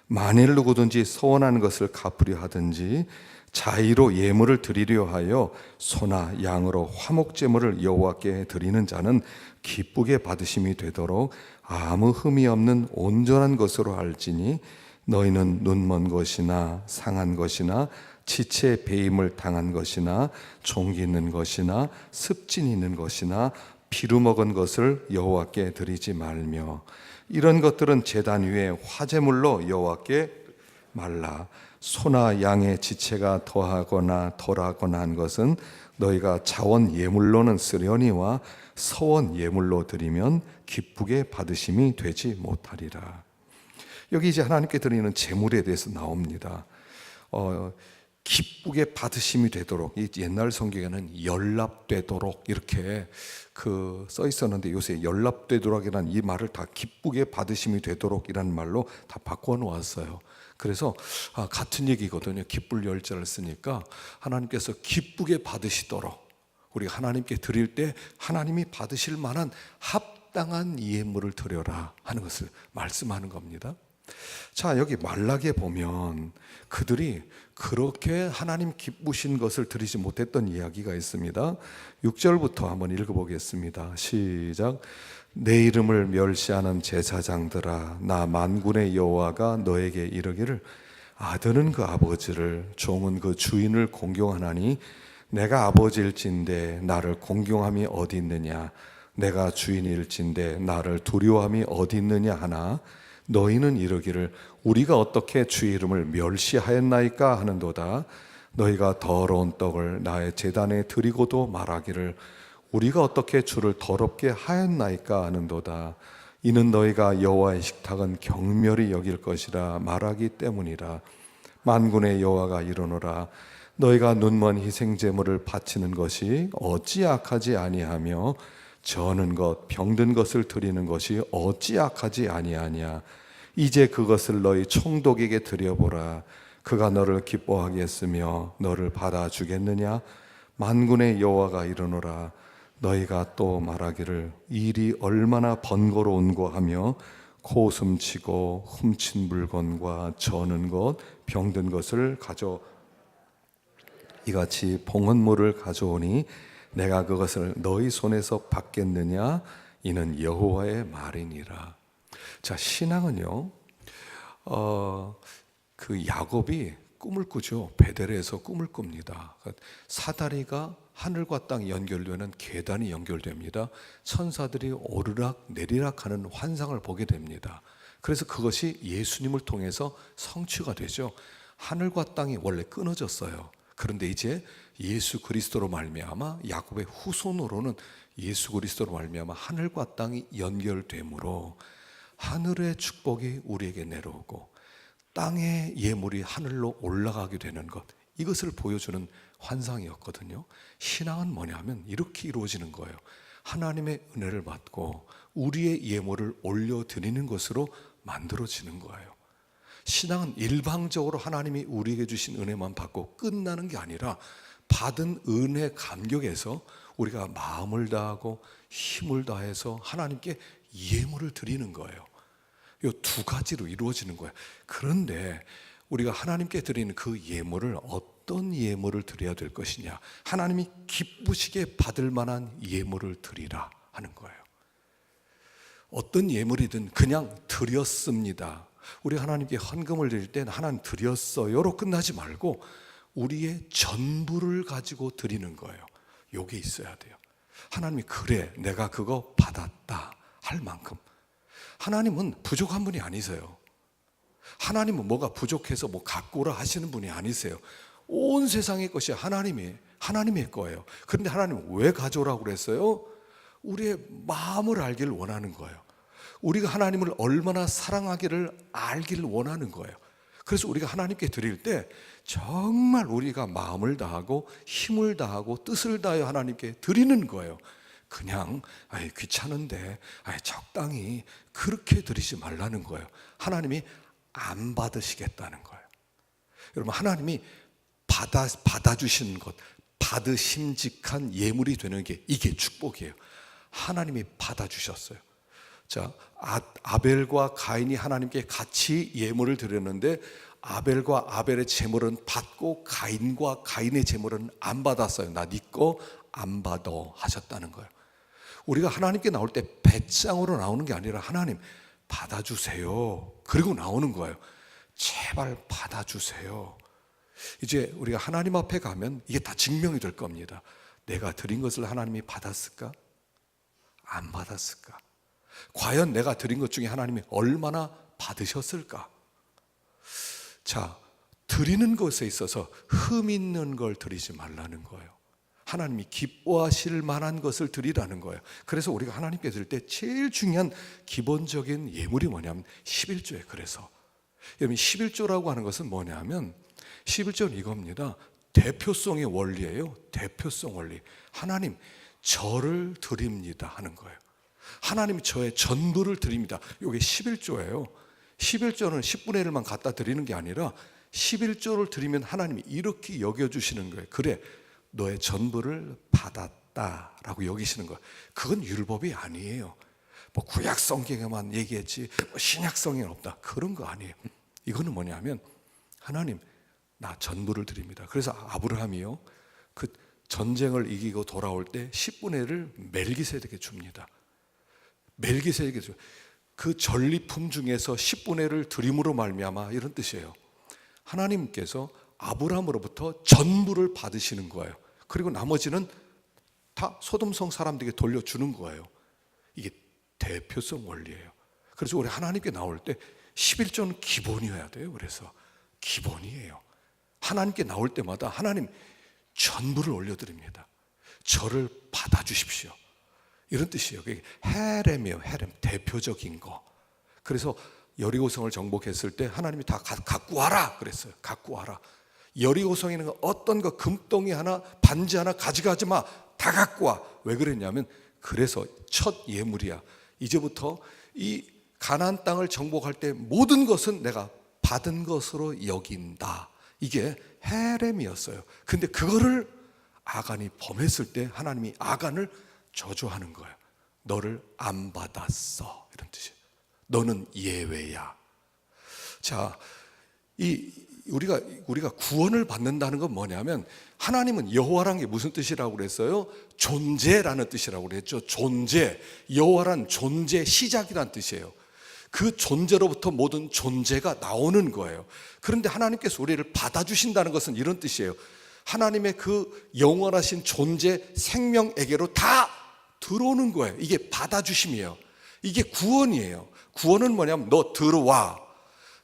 만일 누구든지 서원하는 것을 갚으려 하든지 자의로 예물을 드리려 하여 소나 양으로 화목 제물을 여호와께 드리는 자는 기쁘게 받으심이 되도록 아무 흠이 없는 온전한 것으로 할지니 너희는 눈먼 것이나 상한 것이나 지체 배임을 당한 것이나 종기 있는 것이나 습진 있는 것이나 피루 먹은 것을 여호와께 드리지 말며 이런 것들은 제단 위에 화제물로 여호와께 말라. 소나 양의 지체가 더하거나 덜하거나 한 것은 너희가 자원 예물로는 쓰려니와 서원 예물로 드리면 기쁘게 받으심이 되지 못하리라. 여기 이제 하나님께 드리는 제물에 대해서 나옵니다. 기쁘게 받으심이 되도록, 이 옛날 성경에는 연락되도록 이렇게 써 있었는데 요새 연락되도록이라는 이 말을 다 기쁘게 받으심이 되도록이라는 말로 다 바꿔 놓았어요. 그래서 같은 얘기거든요. 기쁠 열자를 쓰니까 하나님께서 기쁘게 받으시도록 우리가 하나님께 드릴 때 하나님이 받으실 만한 합당한 예물을 드려라 하는 것을 말씀하는 겁니다. 자, 여기 말라기에 보면 그들이 그렇게 하나님 기쁘신 것을 드리지 못했던 이야기가 있습니다. 6절부터 한번 읽어보겠습니다. 시작. 내 이름을 멸시하는 제사장들아, 나 만군의 여호와가 너에게 이르기를 아들은 그 아버지를 종은 그 주인을 공경하나니 내가 아버지일진데 나를 공경함이 어디 있느냐, 내가 주인일진데 나를 두려워함이 어디 있느냐 하나 너희는 이르기를 우리가 어떻게 주의 이름을 멸시하였나이까 하는도다. 너희가 더러운 떡을 나의 제단에 드리고도 말하기를 우리가 어떻게 주를 더럽게 하였나이까 하는도다. 이는 너희가 여호와의 식탁은 경멸히 여길 것이라 말하기 때문이라. 만군의 여호와가 이르노라. 너희가 눈먼 희생제물을 바치는 것이 어찌 악하지 아니하며 저는 것 병든 것을 드리는 것이 어찌 악하지 아니하냐. 이제 그것을 너희 총독에게 드려보라. 그가 너를 기뻐하게 했으며 너를 받아주겠느냐. 만군의 여호와가 이르노라. 너희가 또 말하기를 일이 얼마나 번거로운고 하며 코숨치고 훔친 물건과 저는 것 병든 것을 가져 이같이 봉헌물을 가져오니 내가 그것을 너희 손에서 받겠느냐. 이는 여호와의 말이니라. 자, 신앙은요, 그 야곱이 꿈을 꾸죠. 베델에서 꿈을 꿉니다. 사다리가 하늘과 땅이 연결되는 계단이 연결됩니다. 천사들이 오르락 내리락 하는 환상을 보게 됩니다. 그래서 그것이 예수님을 통해서 성취가 되죠. 하늘과 땅이 원래 끊어졌어요. 그런데 이제 예수 그리스도로 말미암아 야곱의 후손으로는 예수 그리스도로 말미암아 하늘과 땅이 연결되므로 하늘의 축복이 우리에게 내려오고 땅의 예물이 하늘로 올라가게 되는 것, 이것을 보여주는 환상이었거든요. 신앙은 뭐냐면 이렇게 이루어지는 거예요. 하나님의 은혜를 받고 우리의 예물을 올려드리는 것으로 만들어지는 거예요. 신앙은 일방적으로 하나님이 우리에게 주신 은혜만 받고 끝나는 게 아니라 받은 은혜 감격에서 우리가 마음을 다하고 힘을 다해서 하나님께 예물을 드리는 거예요. 이 두 가지로 이루어지는 거예요. 그런데 우리가 하나님께 드리는 그 예물을 어떤 예물을 드려야 될 것이냐, 하나님이 기쁘시게 받을 만한 예물을 드리라 하는 거예요. 어떤 예물이든 그냥 드렸습니다. 우리 하나님께 헌금을 드릴 때는 하나님 드렸어요로 끝나지 말고 우리의 전부를 가지고 드리는 거예요. 요게 있어야 돼요. 하나님이 그래 내가 그거 받았다 할 만큼. 하나님은 부족한 분이 아니세요. 하나님은 뭐가 부족해서 뭐 갖고라 하시는 분이 아니세요. 온 세상의 것이 하나님의 거예요. 그런데 하나님은 왜 가져오라고 그랬어요? 우리의 마음을 알기를 원하는 거예요. 우리가 하나님을 얼마나 사랑하기를 알기를 원하는 거예요. 그래서 우리가 하나님께 드릴 때 정말 우리가 마음을 다하고 힘을 다하고 뜻을 다하여 하나님께 드리는 거예요. 그냥 귀찮은데 적당히 그렇게 드리지 말라는 거예요. 하나님이 안 받으시겠다는 거예요. 여러분, 하나님이 받아주시는 것, 받으심직한 예물이 되는 게 이게 축복이에요. 하나님이 받아주셨어요. 자, 아벨과 가인이 하나님께 같이 예물을 드렸는데 아벨과 아벨의 제물은 받고 가인과 가인의 제물은 안 받았어요. 나 네 거 안 받아 하셨다는 거예요. 우리가 하나님께 나올 때 배짱으로 나오는 게 아니라 하나님 받아주세요. 그리고 나오는 거예요. 제발 받아주세요. 이제 우리가 하나님 앞에 가면 이게 다 증명이 될 겁니다. 내가 드린 것을 하나님이 받았을까? 안 받았을까? 과연 내가 드린 것 중에 하나님이 얼마나 받으셨을까? 자, 드리는 것에 있어서 흠 있는 걸 드리지 말라는 거예요. 하나님이 기뻐하실 만한 것을 드리라는 거예요. 그래서 우리가 하나님께 드릴 때 제일 중요한 기본적인 예물이 뭐냐면 11조예요. 그래서 여러분, 11조라고 하는 것은 뭐냐면 11조는 이겁니다. 대표성의 원리예요. 대표성 원리. 하나님, 저를 드립니다 하는 거예요. 하나님, 저의 전부를 드립니다. 이게 11조예요. 11조는 10분의 1만 갖다 드리는 게 아니라 11조를 드리면 하나님이 이렇게 여겨주시는 거예요. 그래, 너의 전부를 받았다라고 여기시는 거예요. 그건 율법이 아니에요. 뭐 구약 성경에만 얘기했지 뭐 신약 성경은 없다, 그런 거 아니에요. 이거는 뭐냐면 하나님, 나 전부를 드립니다. 그래서 아브라함이요, 그 전쟁을 이기고 돌아올 때 10분의 1을 멜기세덱에게 줍니다. 멜기세덱에게 줍니다. 그 전리품 중에서 10분의 1을 드림으로 말미암아 이런 뜻이에요. 하나님께서 아브라함으로부터 전부를 받으시는 거예요. 그리고 나머지는 다 소돔성 사람들에게 돌려주는 거예요. 이게 대표성 원리예요. 그래서 우리 하나님께 나올 때 11조는 기본이어야 돼요. 그래서 기본이에요. 하나님께 나올 때마다 하나님 전부를 올려드립니다. 저를 받아주십시오. 이런 뜻이에요. 그게 헤렘이에요. 헤렘, 대표적인 거. 그래서 여리고성을 정복했을 때 하나님이 다 갖고 와라 그랬어요. 갖고 와라. 여리고성에 있는 어떤 거 금덩이 하나 반지 하나 가져가지 마. 다 갖고 와. 왜 그랬냐면 그래서 첫 예물이야. 이제부터 이 가나안 땅을 정복할 때 모든 것은 내가 받은 것으로 여긴다. 이게 헤렘이었어요. 근데 그거를 아간이 범했을 때 하나님이 아간을 저주하는 거예요. 너를 안 받았어, 이런 뜻이에요. 너는 예외야. 자, 우리가 구원을 받는다는 건 뭐냐면 하나님은 여호와라는 게 무슨 뜻이라고 그랬어요? 존재라는 뜻이라고 그랬죠. 존재. 여호와란 존재 시작이라는 뜻이에요. 그 존재로부터 모든 존재가 나오는 거예요. 그런데 하나님께서 우리를 받아주신다는 것은 이런 뜻이에요. 하나님의 그 영원하신 존재 생명에게로 다 들어오는 거예요. 이게 받아주심이에요. 이게 구원이에요. 구원은 뭐냐면 너 들어와.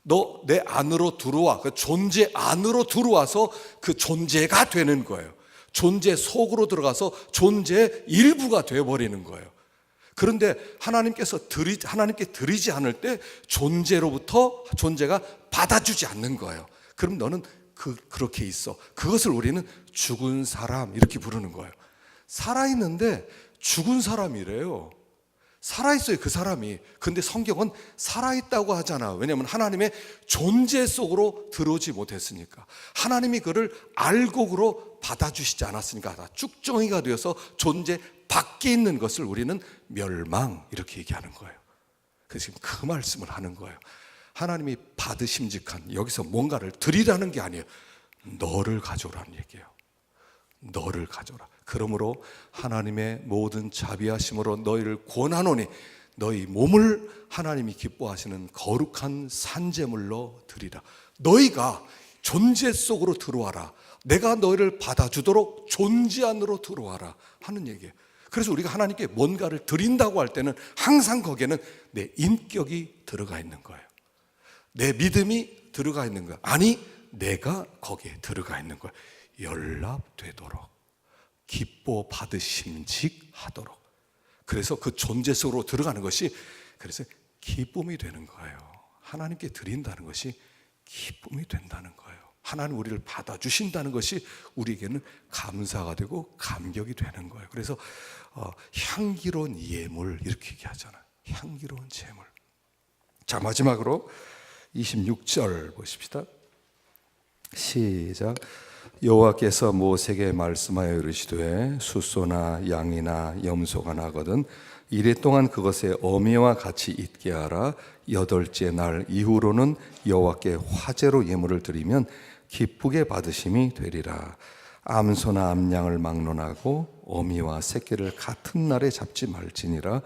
너 내 안으로 들어와. 그 존재 안으로 들어와서 그 존재가 되는 거예요. 존재 속으로 들어가서 존재의 일부가 되어버리는 거예요. 그런데 하나님께 드리지 않을 때 존재로부터 존재가 받아주지 않는 거예요. 그럼 너는 그렇게 있어. 그것을 우리는 죽은 사람 이렇게 부르는 거예요. 살아있는데 죽은 사람이래요. 살아있어요, 그 사람이. 근데 성경은 살아있다고 하잖아. 왜냐하면 하나님의 존재 속으로 들어오지 못했으니까. 하나님이 그를 알곡으로 받아주시지 않았으니까 다 쭉정이가 되어서 존재 밖에 있는 것을 우리는 멸망 이렇게 얘기하는 거예요. 그래서 지금 그 말씀을 하는 거예요. 하나님이 받으심직한, 여기서 뭔가를 드리라는 게 아니에요. 너를 가져오라는 얘기예요. 너를 가져오라. 그러므로 하나님의 모든 자비하심으로 너희를 권하노니 너희 몸을 하나님이 기뻐하시는 거룩한 산제물로 드리라. 너희가 존재 속으로 들어와라. 내가 너희를 받아주도록 존재 안으로 들어와라 하는 얘기예요. 그래서 우리가 하나님께 뭔가를 드린다고 할 때는 항상 거기에는 내 인격이 들어가 있는 거예요. 내 믿음이 들어가 있는 거예요. 아니, 내가 거기에 들어가 있는 거예요. 연락되도록, 기뻐 받으심직하도록. 그래서 그 존재 속으로 들어가는 것이 그래서 기쁨이 되는 거예요. 하나님께 드린다는 것이 기쁨이 된다는 거예요. 하나님 우리를 받아주신다는 것이 우리에게는 감사가 되고 감격이 되는 거예요. 그래서 향기로운 예물 이렇게 얘기하잖아요. 향기로운 제물. 자, 마지막으로 26절 보십시다. 시작. 여호와께서 모세에게 말씀하여 이르시되 숫소나 양이나 염소가 나거든 이래 동안 그것의 어미와 같이 있게 하라. 8째 날 이후로는 여호와께 화제로 예물을 드리면 기쁘게 받으심이 되리라. 암소나 암양을 막론하고 어미와 새끼를 같은 날에 잡지 말지니라.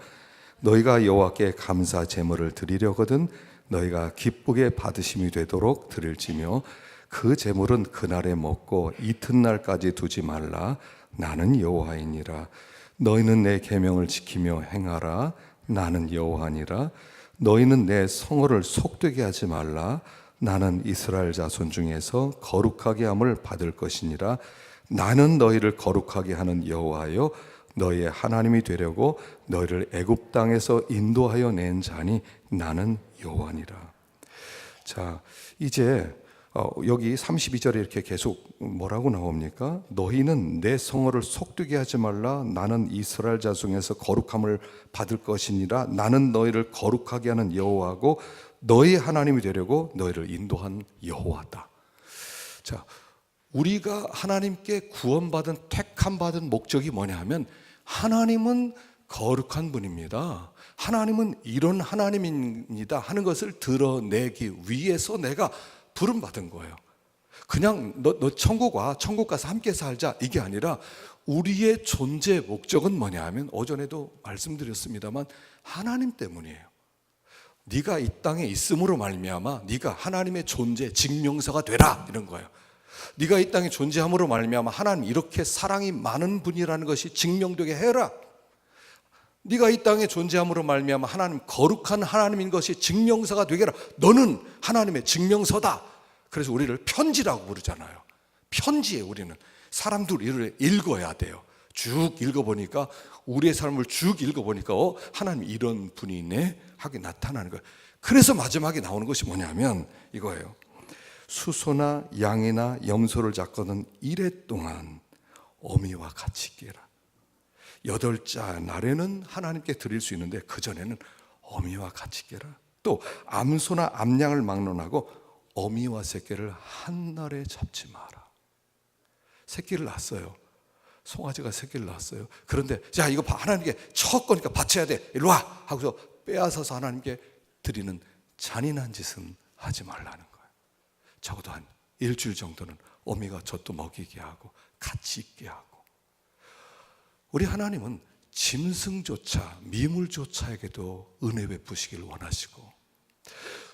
너희가 여호와께 감사 제물을 드리려거든 너희가 기쁘게 받으심이 되도록 드릴지며 그 제물은 그날에 먹고 이튿날까지 두지 말라. 나는 여호와이니라. 너희는 내 계명을 지키며 행하라. 나는 여호와니라. 너희는 내 성호를 속되게 하지 말라. 나는 이스라엘 자손 중에서 거룩하게 함을 받을 것이니라. 나는 너희를 거룩하게 하는 여호와여 너희의 하나님이 되려고 너희를 애굽 땅에서 인도하여 낸 자니 나는 여호와니라. 자, 이제 여기 32절에 이렇게 계속 뭐라고 나옵니까? 너희는 내 성호를 속되게 하지 말라. 나는 이스라엘 자손에서 거룩함을 받을 것이니라. 나는 너희를 거룩하게 하는 여호와고 너희 하나님이 되려고 너희를 인도한 여호와다. 자, 우리가 하나님께 구원받은 택함 받은 목적이 뭐냐 하면 하나님은 거룩한 분입니다. 하나님은 이런 하나님입니다 하는 것을 드러내기 위해서 내가 부름받은 거예요. 그냥 너 천국 와, 천국 가서 함께 살자 이게 아니라 우리의 존재 목적은 뭐냐 하면 오전에도 말씀드렸습니다만 하나님 때문이에요. 네가 이 땅에 있음으로 말미암아 네가 하나님의 존재 증명서가 되라 이런 거예요. 네가 이 땅에 존재함으로 말미암아 하나님 이렇게 사랑이 많은 분이라는 것이 증명되게 해라. 네가 이 땅에 존재함으로 말미암아 하나님 거룩한 하나님인 것이 증명서가 되게 해라. 너는 하나님의 증명서다. 그래서 우리를 편지라고 부르잖아요. 편지에 우리는 사람들 읽어야 돼요. 쭉 읽어보니까 우리의 삶을 쭉 읽어보니까 하나님 이런 분이네 하게 나타나는 거예요. 그래서 마지막에 나오는 것이 뭐냐면 이거예요. 수소나 양이나 염소를 잡거든 이래 동안 어미와 같이 깨라. 8째 날에는 하나님께 드릴 수 있는데 그전에는 어미와 같이 깨라. 또 암소나 암양을 막론하고 어미와 새끼를 한 날에 잡지 마라. 새끼를 낳았어요. 송아지가 새끼를 낳았어요. 그런데 자 이거 하나님께 첫 거니까 바쳐야 돼. 이리 와 하고서 빼앗아서 하나님께 드리는 잔인한 짓은 하지 말라는 거예요. 적어도 한 일주일 정도는 어미가 젖도 먹이게 하고 같이 있게 하고. 우리 하나님은 짐승조차 미물조차에게도 은혜 베푸시기를 원하시고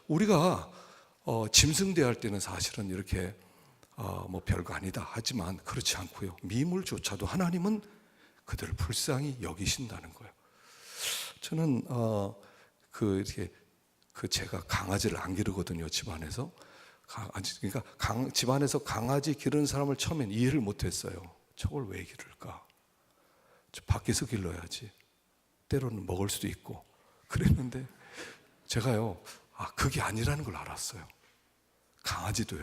우리가 짐승 대할 때는 사실은 이렇게 뭐 별거 아니다 하지만 그렇지 않고요. 미물조차도 하나님은 그들을 불쌍히 여기신다는 거예요. 저는 이렇게 제가 강아지를 안 기르거든요. 집안에서. 그러니까 집안에서 강아지 기르는 사람을 처음엔 이해를 못했어요. 저걸 왜 기를까? 밖에서 길러야지. 때로는 먹을 수도 있고 그랬는데 제가요 그게 아니라는 걸 알았어요. 강아지도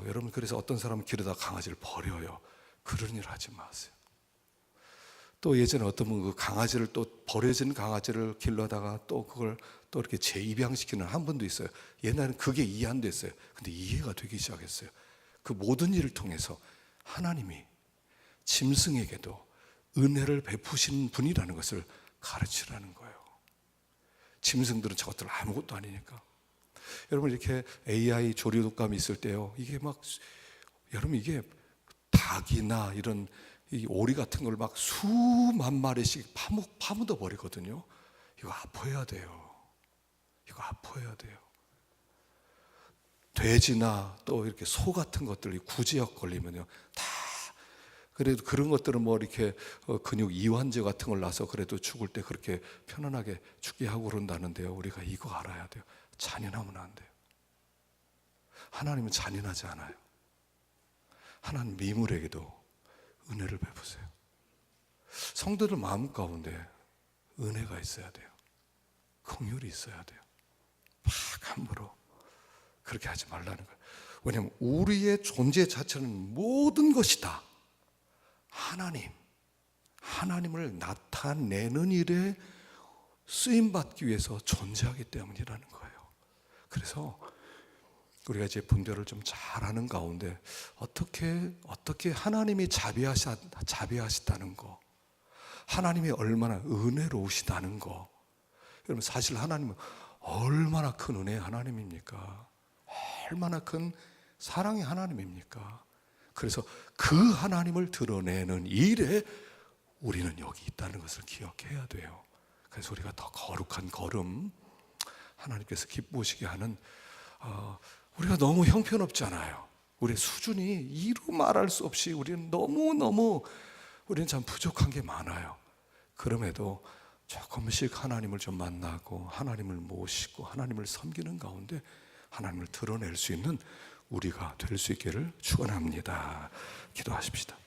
여러분 그래서 어떤 사람은 기르다가 강아지를 버려요. 그런 일 하지 마세요. 또 예전에 어떤 분 그 강아지를 또 버려진 강아지를 길러다가 또 그걸 또 이렇게 재입양시키는 한 분도 있어요. 옛날에는 그게 이해 안 됐어요. 근데 이해가 되기 시작했어요. 그 모든 일을 통해서 하나님이 짐승에게도 은혜를 베푸시는 분이라는 것을 가르치라는 거예요. 짐승들은 저것들 아무것도 아니니까. 여러분 이렇게 AI 조류독감이 있을 때요. 이게 막 여러분 이게 닭이나 이런 이 오리 같은 걸 막 수만 마리씩 파묻어 버리거든요. 이거 아파야 돼요. 이거 아파야 돼요. 돼지나 또 이렇게 소 같은 것들이 구제역 걸리면요. 다 그래도 그런 것들은 뭐 이렇게 근육 이완제 같은 걸 놔서 그래도 죽을 때 그렇게 편안하게 죽게 하고 그런다는데요. 우리가 이거 알아야 돼요. 잔인하면 안 돼요. 하나님은 잔인하지 않아요. 하나님 미물에게도 은혜를 베푸세요. 성도들 마음 가운데 은혜가 있어야 돼요. 긍휼이 있어야 돼요. 막 함부로 그렇게 하지 말라는 거예요. 왜냐하면 우리의 존재 자체는 모든 것이 다 하나님을 나타내는 일에 쓰임받기 위해서 존재하기 때문이라는 거예요. 그래서 우리가 이제 분별을 좀 잘하는 가운데 어떻게 하나님이 자비하시다는 거, 하나님이 얼마나 은혜로우시다는 거. 여러분, 사실 하나님은 얼마나 큰 은혜의 하나님입니까? 얼마나 큰 사랑의 하나님입니까? 그래서 그 하나님을 드러내는 일에 우리는 여기 있다는 것을 기억해야 돼요. 그래서 우리가 더 거룩한 걸음, 하나님께서 기쁘시게 하는, 우리가 너무 형편없잖아요. 우리의 수준이 이루 말할 수 없이 우리는 우리는 참 부족한 게 많아요. 그럼에도 조금씩 하나님을 좀 만나고 하나님을 모시고 하나님을 섬기는 가운데 하나님을 드러낼 수 있는 우리가 될 수 있기를 축원합니다. 기도하십시다.